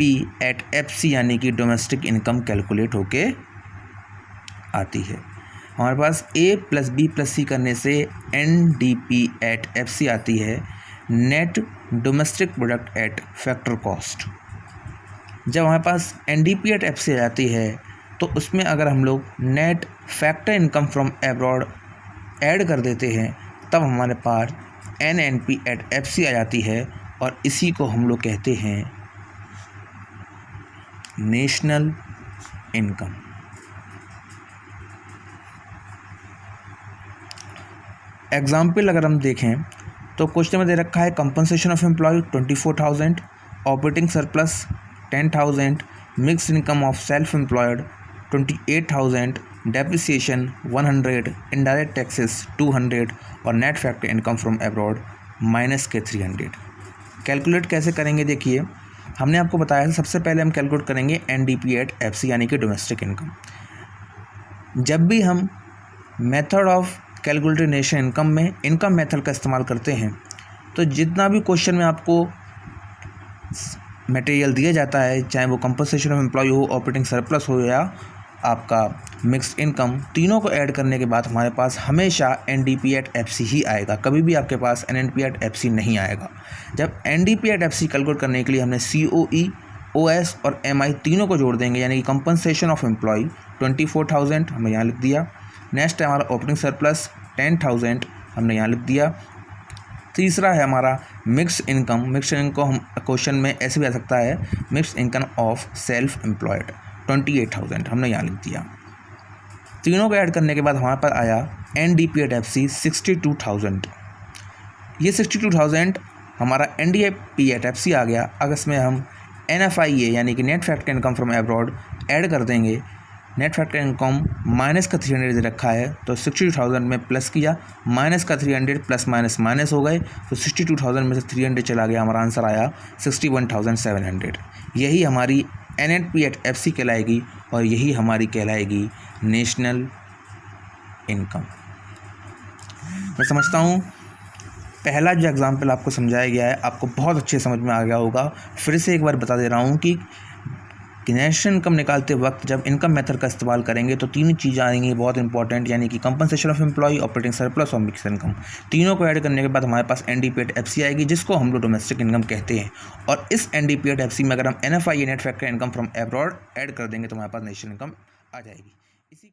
Eight F C यानी कि domestic income calculate होके आती है। हमारे पास A plus B plus C करने से N D P at F C आती है, net domestic product at factor cost. जब हमारे पास N D P at F C आ जाती है तो उसमें अगर हम लोग net factor income from abroad add कर देते हैं तब हमारे पास N N P at F C आ जाती है, और इसी को हम लोग कहते हैं नेशनल इनकम। एग्जाम्पल अगर हम देखें तो क्वेश्चन में दे रखा है compensation of employ 24,000, operating surplus 10,000, mix income of self employed 28,000, depreciation 100, indirect taxes 200 और net factor income from abroad minus के 300। कैलकुलेट कैसे करेंगे देखिए, हमने आपको बताया था सबसे पहले हम कैलकुलेट करेंगे N D P at F C यानी कि डोमेस्टिक इनकम। जब भी हम method of calculated national income में इनकम मेथड का इस्तेमाल करते हैं तो जितना भी क्वेश्चन में आपको मटेरियल दिया जाता है, चाहे वो कंपनसेशन ऑफ एम्प्लॉय हो, ऑपरेटिंग सरप्लस हो या आपका मिक्स्ड इनकम, तीनों को ऐड करने के बाद हमारे पास हमेशा N D P at F C ही आएगा, कभी भी आपके पास N N P at F C नहीं आएगा। जब N D P at F C calculate करने के लिए हमने सी ओ ई, ओ एस और एम आई तीनों को जोड़ देंगे, यानी कि कंपनसेशन ऑफ एम्प्लॉय 24,000 हमने यहाँ लिख दिया, नेक्स्ट है हमारा ऑपरेटिंग सरप्लस 10,000 हमने यहाँ लिख दिया, तीसरा है हमारा मिक्स इनकम। मिक्स इनकम हम क्वेश्चन में ऐसे भी आ सकता है, mix income of self employed 28,000 हमने यहाँ लिख दिया। तीनों को ऐड करने के बाद हमारे पास आया N D P at F C 62,000। ये 62,000 हमारा N D P at F C आ गया। अगर इसमें हम एन एफ आई ए यानी कि net factor income from abroad add कर देंगे, नेट फैक्टर इनकम माइनस का 300 दे रखा है तो 62,000 में प्लस किया, माइनस का 300 प्लस माइनस माइनस हो गए तो 62,000 में से 300 चला गया, हमारा आंसर आया 61,700। यही हमारी N N P at F C कहलाएगी और यही हमारी कहलाएगी नेशनल इनकम। मैं समझता हूँ पहला जो एग्जाम्पल आपको समझाया गया है आपको बहुत अच्छे समझ में आ गया होगा। फिर से एक बार बता दे रहा हूँ कि नेशनल इनकम निकालते वक्त जब इनकम मेथड का इस्तेमाल करेंगे तो तीन चीज़ें आएंगी बहुत इंपॉर्टेंट, यानी कि compensation of employ, operating surplus और मिक्स इनकम। तीनों को ऐड करने के बाद हमारे पास N D P at F C आएगी जिसको हम लोग डोमेस्टिक इनकम कहते हैं। और इस N D P at F C में अगर हम N F I net factor income from abroad add कर देंगे तो हमारे पास नेशनल इनकम आ जाएगी। इसी